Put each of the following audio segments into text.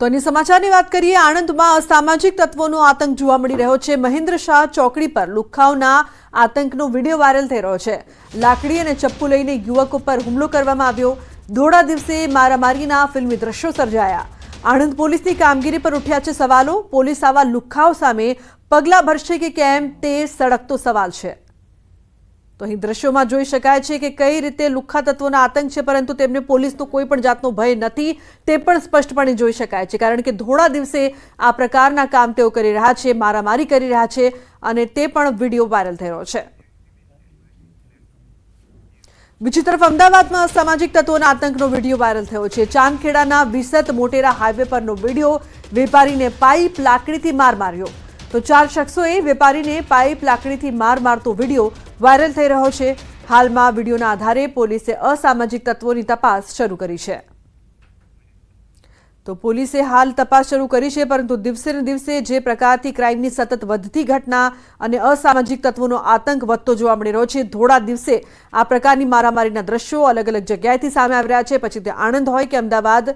તો અન્ય સમાચારની વાત કરીએ। આણંદમાં અસામાજિક તત્વોનો આતંક જોવા મળી રહ્યો છે। મહેન્દ્ર શાહ ચોકડી પર લુખ્ખાઓના આતંકનો વિડીયો વાયરલ થઈ રહ્યો છે। લાકડી અને ચપ્પુ લઈને યુવકો પર હુમલો કરવામાં આવ્યો। ધોળા દિવસે મારામારીના ફિલ્મી દ્રશ્યો સર્જાયા। આણંદ પોલીસની કામગીરી પર ઉઠ્યા છે સવાલો। પોલીસ આવા લુખ્ખાઓ સામે પગલાં ભરશે કે કેમ તે સળગતો સવાલ છે। તો અહીં દ્રશ્યોમાં જોઈ શકાય છે કે કઈ રીતે લુખ્ખા તત્વોના આતંક છે, પરંતુ તેમને પોલીસનો કોઈ પણ જાતનો ભય નથી તે પણ સ્પષ્ટપણે જોઈ શકાય છે, કારણ કે ધોળા દિવસે આ પ્રકારના કામ તેઓ કરી રહ્યા છે, મારામારી કરી રહ્યા છે અને તે પણ વિડીયો વાયરલ થઈ રહ્યો છે। બીજી તરફ અમદાવાદમાં સામાજિક તત્વોના આતંકનો વિડીયો વાયરલ થયો છે। ચાંદખેડાના વિસત મોટેરા હાઈવે પરનો વિડીયો। વેપારીને પાઇપ લાકડીથી માર માર્યો। તો 4 શખ્સોએ વેપારીને પાઇપ લાકડીથી માર મારતો વિડીયો વાયરલ થઈ રહ્યો છે। હાલમાં વિડીયોના આધારે પોલીસે અસામાજિક તત્વોની તપાસ શરૂ કરી છે। તો પોલીસે હાલ તપાસ શરૂ કરી છે, પરંતુ દિવસે ને દિવસે જે પ્રકારથી ક્રાઇમની સતત વધતી ઘટના અને અસામાજિક તત્વોનો આતંક વધતો જોવા મળી રહ્યો છે। ધોળા દિવસે આ પ્રકારની મારામારીના દ્રશ્યો અલગ અલગ જગ્યાએથી સામે આવી રહ્યા છે, પછી તે આણંદ હોય કે અમદાવાદ।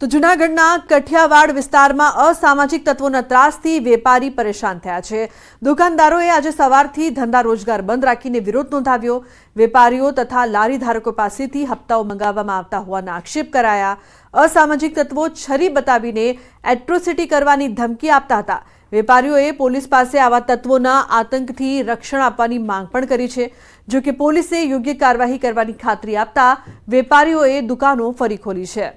તો જૂનાગઢના કઠિયાવાડ વિસ્તારમાં અસામાજિક તત્વોના ત્રાસથી વેપારી પરેશાન થયા છે। દુકાનદારોએ આજે સવારથી ધંધા રોજગાર બંધ રાખીને વિરોધ નોંધાવ્યો। વેપારીઓ તથા લારી ધારકો પાસેથી હપ્તાઓ મંગાવવામાં આવતા હોવાના આક્ષેપ કરાયા। અસામાજિક તત્વો છરી બતાવીને એટ્રોસિટી કરવાની ધમકી આપતા હતા। વેપારીઓએ પોલીસ પાસે આવા તત્વોના આતંકથી રક્ષણ આપવાની માંગ પણ કરી છે, જો કે પોલીસે યોગ્ય કાર્યવાહી કરવાની ખાતરી આપતા વેપારીઓએ દુકાનો ફરી ખોલી છે।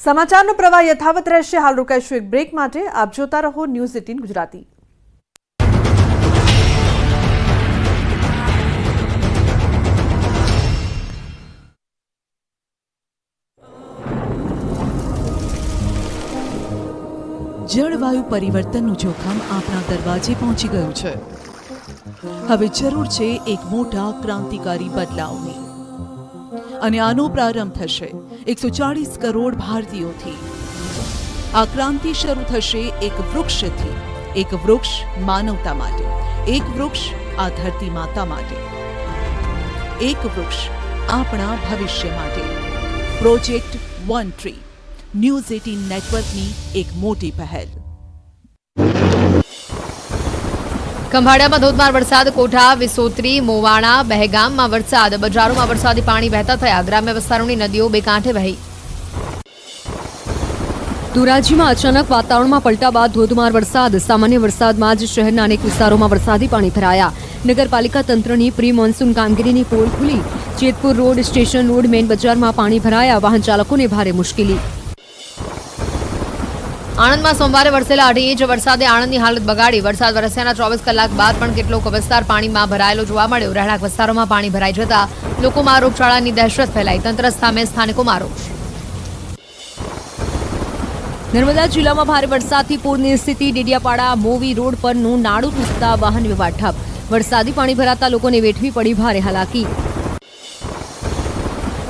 સમાચારનો પ્રવાહ યથાવત રહેશે। હાલ રોકાઈશું એક બ્રેક માટે। આપ જોતા રહો ન્યૂઝ 18 ગુજરાતી। જળવાયુ પરિવર્તનનું જોખમ આપણા દરવાજે પહોંચી ગયું છે। હવે જરૂર છે એક મોટા ક્રાંતિકારી બદલાવની, અને આનો પ્રારંભ થશે 140 કરોડ ભારતીયોથી। આ ક્રાંતિ શરૂ થશે એક વૃક્ષથી। એક વૃક્ષ માનવતા માટે, એક વૃક્ષ આ ધરતી માતા માટે, એક વૃક્ષ આપણા ભવિષ્ય માટે। પ્રોજેક્ટ વન ટ્રી, ન્યૂઝ 18 નેટવર્કની એક મોટી પહેલ। ખંભાળિયામાં ધોધમાર વરસાદ। કોઠા, વિસોત્રી, મોવાણા, બહેગામમાં વરસાદ। બજારોમાં વરસાદી પાણી વહેતા થયા। ગ્રામ્ય વિસ્તારોની નદીઓ બે કાંઠે વહી। ધોરાજીમાં અચાનક વાતાવરણમાં પલટા બાદ ધોધમાર વરસાદ। સામાન્ય વરસાદમાં જ શહેરના અનેક વિસ્તારોમાં વરસાદી પાણી ભરાયા। નગરપાલિકા તંત્રની પ્રી મોન્સૂન કામગીરીની પોલ ખુલી। Jetpur road, station road, main બજારમાં પાણી ભરાયા। વાહન ચાલકોને ભારે મુશ્કેલી। આણંદમાં સોમવારે વરસેલા 2.5 ઇંચ વરસાદે આણંદની હાલત બગાડી। વરસાદ વરસ્યાના 24 કલાક બાદ પણ કેટલોક વિસ્તાર પાણીમાં ભરાયેલો જોવા મળ્યો। રહેણાંક વિસ્તારોમાં પાણી ભરાઈ જતા લોકોમાં રોગચાળાની દહેશત ફેલાઈ। તંત્ર સામે સ્થાનિકોમાં રોષ। નર્મદા જિલ્લામાં ભારે વરસાદથી પૂરની સ્થિતિ। ડેડિયાપાડા મોવી રોડ પરનું નાળું તૂટતા વાહન વ્યવહાર ઠપ। વરસાદી પાણી ભરાતા લોકોને વેઠવી પડી ભારે હાલાકી।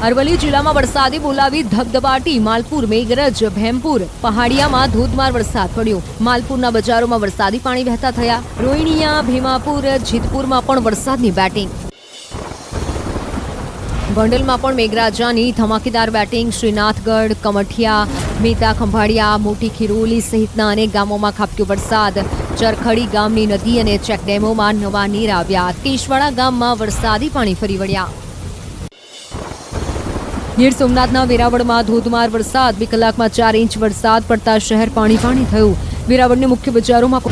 અરવલ્લી જિલ્લામાં વરસાદે બોલાવી ધબધબાટી। માલપુર, મેઘરજ, ભેમપુર, પહાડિયામાં ધોધમાર વરસાદ પડ્યો। માલપુરના બજારોમાં વરસાદી પાણી વહેતા થયા। રોહિણીયા, ભીમાપુર, જીતપુરમાં પણ વરસાદની બેટિંગ। ગોંડલમાં પણ મેઘરાજાની ધમાકેદાર બેટિંગ। શ્રીનાથગઢ, કમઠિયા, મેતા, ખંભાળિયા, મોટી ખીરોલી સહિતના અનેક ગામોમાં ખાબક્યો વરસાદ। ચરખડી ગામની નદી અને ચેકડેમોમાં નવા નીર આવ્યા। કેશવાડા ગામમાં વરસાદી પાણી ફરી વળ્યા। ગીર સોમનાથના વેરાવળમાં ધોધમાર વરસાદ। 2 કલાકમાં 4 ઇંચ વરસાદ પડતા શહેર પાણી પાણી થયું। વેરાવળની મુખ્ય બજારોમાં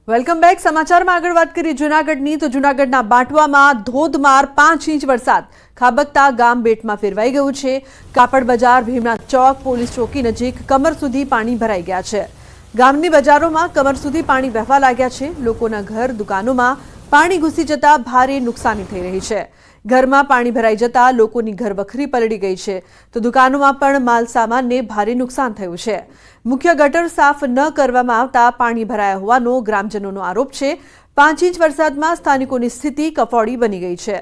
વેલકમ બેક। સમાચારમાં આગળ વાત કરીએ જૂનાગઢની। તો જૂનાગઢના બાંટવામાં ધોધમાર 5 ઇંચ વરસાદ ખાબકતા ગામ બેટમાં ફેરવાઈ ગયું છે। કાપડ બજાર, ભીમનાથ ચોક, પોલીસ ચોકી નજીક કમર સુધી પાણી ભરાઈ ગયા છે। ગામની બજારોમાં કમર સુધી પાણી વહેવા લાગ્યા છે। લોકોના ઘર, દુકાનોમાં પાણી ઘૂસી જતા ભારે નુકસાની થઈ રહી છે। ઘરમાં પાણી ભરાઈ જતા લોકોની ઘરવખરી પલળી ગઈ છે, તો દુકાનોમાં પણ માલ સામાનને ભારે નુકસાન થયું છે। મુખ્ય ગટર સાફ ન કરવામાં આવતા પાણી ભરાયા હોવાનો ગ્રામજનોનો આરોપ છે। 5 ઇંચ વરસાદમાં સ્થાનિકોની સ્થિતિ કફોડી બની ગઈ છે।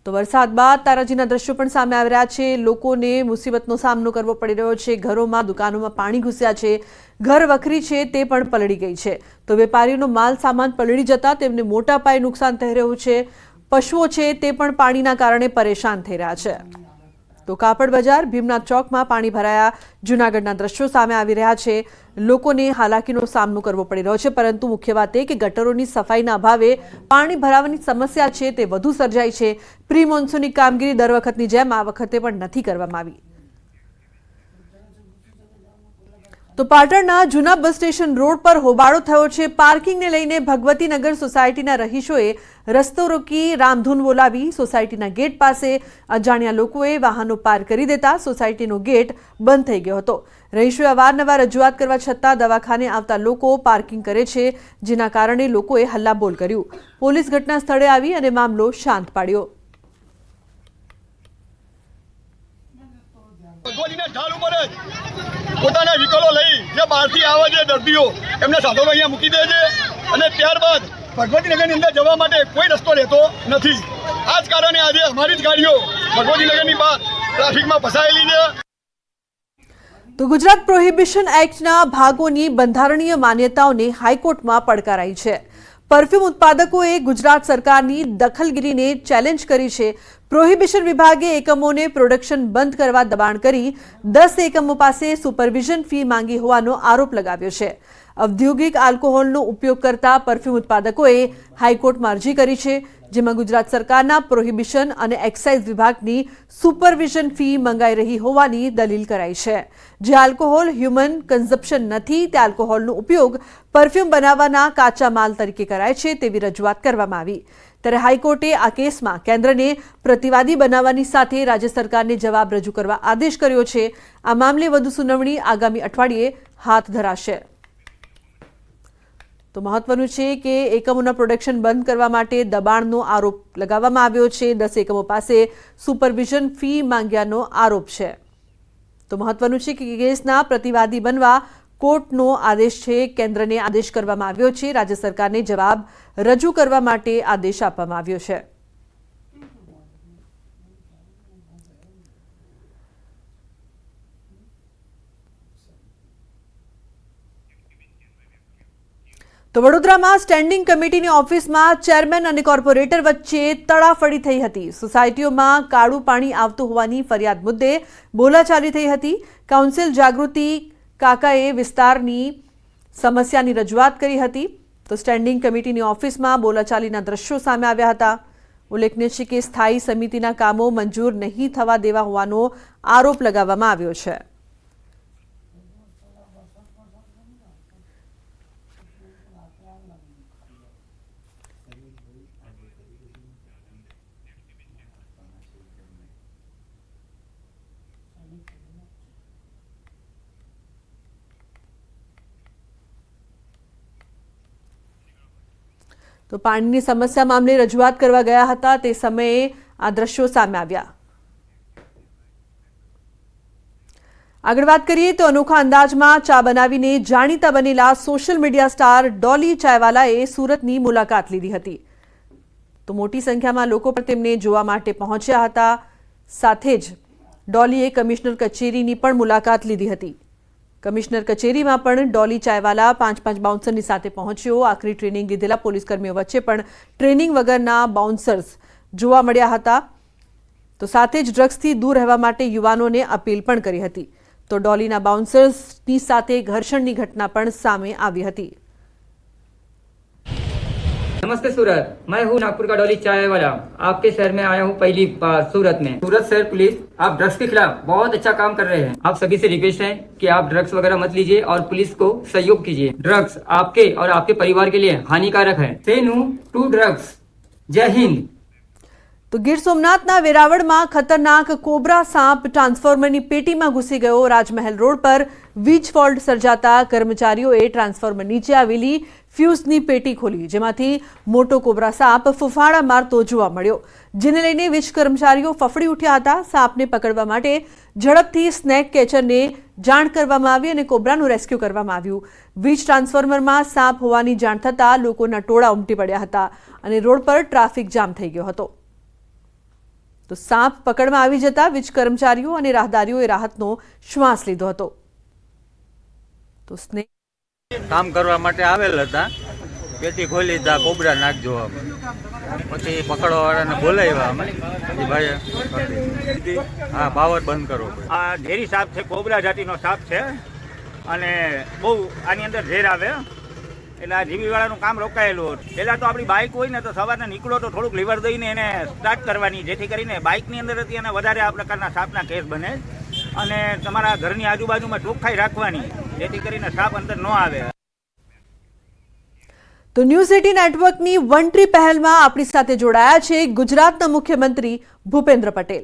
તો વરસાદ બાદ તારાજીના દ્રશ્યો પણ સામે આવી રહ્યા છે। લોકોને મુસીબતનો સામનો કરવો પડી રહ્યો છે। ઘરોમાં દુકાનોમાં પાણી ઘૂસ્યા છે। ઘર વખરી છે તે પણ પલળી ગઈ છે। તો વેપારીઓનો માલ સામાન પલળી જતા તેમને મોટા પાયે નુકસાન થઈ રહ્યું છે। પશુઓ છે તે પણ પાણીના કારણે પરેશાન થઈ રહ્યા છે। તો કાપડ બજાર ભીમનાથ ચોકમાં પાણી ભરાયા જૂનાગઢના દ્રશ્યો સામે આવી રહ્યા છે। લોકોને હાલાકીનો સામનો કરવો પડી રહ્યો છે, પરંતુ મુખ્ય વાત એ કે ગટરોની સફાઈના અભાવે પાણી ભરાવાની સમસ્યા છે તે વધુ સર્જાઈ છે। પ્રી મોન્સૂનની કામગીરી દર વખતની જેમ આ વખતે પણ નથી કરવામાં આવી। તો પાટણના જૂના બસ સ્ટેશન રોડ પર હોબાળો થયો છે। પાર્કિંગને લઈને ભગવતીનગર સોસાયટીના રહીશોએ રસ્તો રોકી રામધૂન બોલાવી સોસાયટીના ગેટ પાસે અજાણ્યા લોકોએ વાહનો પાર્ક કરી દેતા સોસાયટીનો ગેટ બંધ થઈ ગયો હતો। રહીશોએ અવારનવાર રજૂઆત કરવા છતાં દવાખાને આવતા લોકો પાર્કિંગ કરે છે, જેના કારણે લોકોએ હલ્લાબોલ કર્યું। પોલીસ ઘટના સ્થળે આવી અને મામલો શાંત પાડ્યો। પોતાના વ્હીકલો લઈ જે બહારથી આવે છે દર્દીઓ એમને સાધનો અહીંયા મૂકી દે છે અને ત્યારબાદ ભગવતીનગરની અંદર જવા માટે કોઈ રસ્તો રહેતો નથી। આ જ કારણે આજે અમારી જ ગાડીઓ ભગવતીનગરની બહાર ટ્રાફિકમાં ફસાયેલી છે। તો ગુજરાત પ્રોહિબિશન એક્ટના ભાગોની બંધારણીય માન્યતાઓને હાઈકોર્ટમાં પડકારાઈ છે। પરફ્યુમ ઉત્પાદકોએ ગુજરાત સરકારની દખલગીરીને ચેલેન્જ કરી છે। પ્રોહિબિશન વિભાગે એકમોને પ્રોડક્શન બંધ કરવા દબાણ કરી 10 એકમો પાસે સુપરવિઝન ફી માંગી હોવાનો આરોપ લગાવ્યો છે। ઔદ્યોગિક આલ્કોહોલનો ઉપયોગ કરતા પરફ્યુમ ઉત્પાદકોએ હાઈકોર્ટમાં અરજી કરી છે, જેમાં ગુજરાત સરકારના પ્રોહિબિશન અને એક્સાઇઝ વિભાગની સુપરવિઝન ફી મંગાઈ રહી હોવાની દલીલ કરાઈ છે। જે આલ્કોહોલ હ્યુમન કન્ઝમ્પશન નથી તે આલ્કોહોલનો ઉપયોગ પરફ્યુમ બનાવવાના કાચા માલ તરીકે કરાય છે તેવી રજૂઆત કરવામાં આવી। ત્યારે હાઈકોર્ટે આ કેસમાં કેન્દ્રને પ્રતિવાદી બનાવવાની સાથે રાજ્ય સરકારને જવાબ રજૂ કરવા આદેશ કર્યો છે। આ મામલે વધુ સુનાવણી આગામી અઠવાડિયે હાથ ધરાશે। તો મહત્વનું છે કે એકમોના પ્રોડક્શન બંધ કરવા માટે દબાણનો આરોપ લગાવવામાં આવ્યો છે। 10 એકમો પાસે સુપરવિઝન ફી માંગ્યાનો આરોપ છે। તો મહત્વનું છે કે કેસના પ્રતિવાદી બનવા કોર્ટનો આદેશ છે। કેન્દ્રને આદેશ કરવામાં આવ્યો છે। રાજ્ય સરકારને જવાબ રજૂ કરવા માટે આદેશ આપવામાં આવ્યો છે। તો વડોદરામાં સ્ટેન્ડિંગ કમિટીની ઓફિસમાં ચેરમેન અને કોર્પોરેટર વચ્ચે તડાફડી થઈ હતી। સોસાયટીઓમાં કાળું પાણી આવતું હોવાની ફરિયાદ મુદ્દે બોલાચાલી થઈ હતી। કાઉન્સિલ જાગૃતિ કાકાએ વિસ્તારની સમસ્યાની રજૂઆત કરી હતી। તો સ્ટેન્ડિંગ કમિટીની ઓફિસમાં બોલાચાલીના દ્રશ્યો સામે આવ્યા હતા। ઉલ્લેખનીય છે કે સ્થાયી સમિતિના કામો મંજૂર નહીં થવા દેવા હોવાનો આરોપ લગાવવામાં આવ્યો છે। તો પાણીની સમસ્યા મામલે રજૂઆત કરવા ગયા હતા તે સમયે આ દ્રશ્યો સામે આવ્યા। આગળ વાત કરીએ તો અનોખા અંદાજમાં ચા બનાવીને જાણીતા બનેલા સોશિયલ મીડિયા સ્ટાર ડોલી ચાયવાલાએ સુરતની મુલાકાત લીધી હતી। તો મોટી સંખ્યામાં લોકો પણ તેમને જોવા માટે પહોંચ્યા હતા। સાથે જ ડોલીએ કમિશનર કચેરીની પણ મુલાકાત લીધી હતી। કમિશનર કચેરીમાં પણ ડોલી ચાયવાલા 5 બાઉન્સરની સાથે પહોંચ્યો। આખરી ટ્રેનિંગ લીધેલા પોલીસકર્મીઓ વચ્ચે પણ ટ્રેનિંગ વગરના બાઉન્સર્સ જોવા મળ્યા હતા। તો સાથે જ ડ્રગ્સથી દૂર રહેવા માટે યુવાનોને અપીલ પણ કરી હતી। તો ડોલીના બાઉન્સર્સની સાથે ઘર્ષણની ઘટના પણ સામે આવી હતી। नमस्ते सूरत, मैं हूँ नागपुर का डॉली चाय वाला। आपके शहर में आया हूँ पहली बार सूरत में। सूरत शहर पुलिस आप ड्रग्स के खिलाफ बहुत अच्छा काम कर रहे हैं। आप सभी से रिक्वेस्ट है कि आप ड्रग्स वगैरह मत लीजिए और पुलिस को सहयोग कीजिए। ड्रग्स आपके और आपके परिवार के लिए हानिकारक है। से नो टू ड्रग्स। जय हिंद। તો ગીર સોમનાથના વેરાવળમાં ખતરનાક કોબરા સાપ ટ્રાન્સફોર્મરની પેટીમાં ઘૂસી ગયો। રાજમહેલ રોડ પર વીજ ફોલ્ટ સર્જાતા કર્મચારીઓએ ટ્રાન્સફોર્મર નીચે આવેલી ફ્યુઝની પેટી ખોલી, જેમાંથી મોટો કોબરા સાપ ફૂફાડા મારતો જોવા મળ્યો, જેને લઈને વીજ કર્મચારીઓ ફફડી ઉઠ્યા હતા। સાપને પકડવા માટે ઝડપથી સ્નેક કેચરને જાણ કરવામાં આવી અને કોબરાનું રેસ્ક્યુ કરવામાં આવ્યું। વીજ ટ્રાન્સફોર્મરમાં સાપ હોવાની જાણ થતાં લોકોના ટોળા ઉમટી પડ્યા હતા અને રોડ પર ટ્રાફિક જામ થઈ ગયો હતો। તો સાપ પકડમાં આવી જતા વીજ કર્મચારીઓ અને રાહદારીઓએ રાહતનો શ્વાસ લીધો હતો. તો સ્નેહ કામ કરવા માટે આવેલ હતા, પેટી ખોલી તા કોબરા નાખજો, પછી પકડવા વાળાને બોલાવ્યા અમે, ભાઈ હા પાવર બંધ કરો. આ ઝેરી સાપ છે, કોબરા જાતિનો સાપ છે અને બહુ આની અંદર ઝેર આવે એટલે આ જીવીવાળાનું કામ રોકાયેલું. પહેલાં તો આપણી બાઇક હોય ને તો સવારે નીકળો તો થોડુંક લીવર દઈને એને સ્ટાર્ટ કરવાની, જેથી કરીને બાઇકની અંદર હતી અને વધારે આ પ્રકારના સાપના કેસ બને. અને તમારા ઘરની આજુબાજુમાં ચોખ્ખાઈ રાખવાની, જેથી કરીને સાપ અંદર ન આવે. તો ન્યૂઝ 18 નેટવર્કની વન ટ્રી પહેલમાં આપણી સાથે જોડાયા છે ગુજરાતના મુખ્યમંત્રી ભૂપેન્દ્ર પટેલ.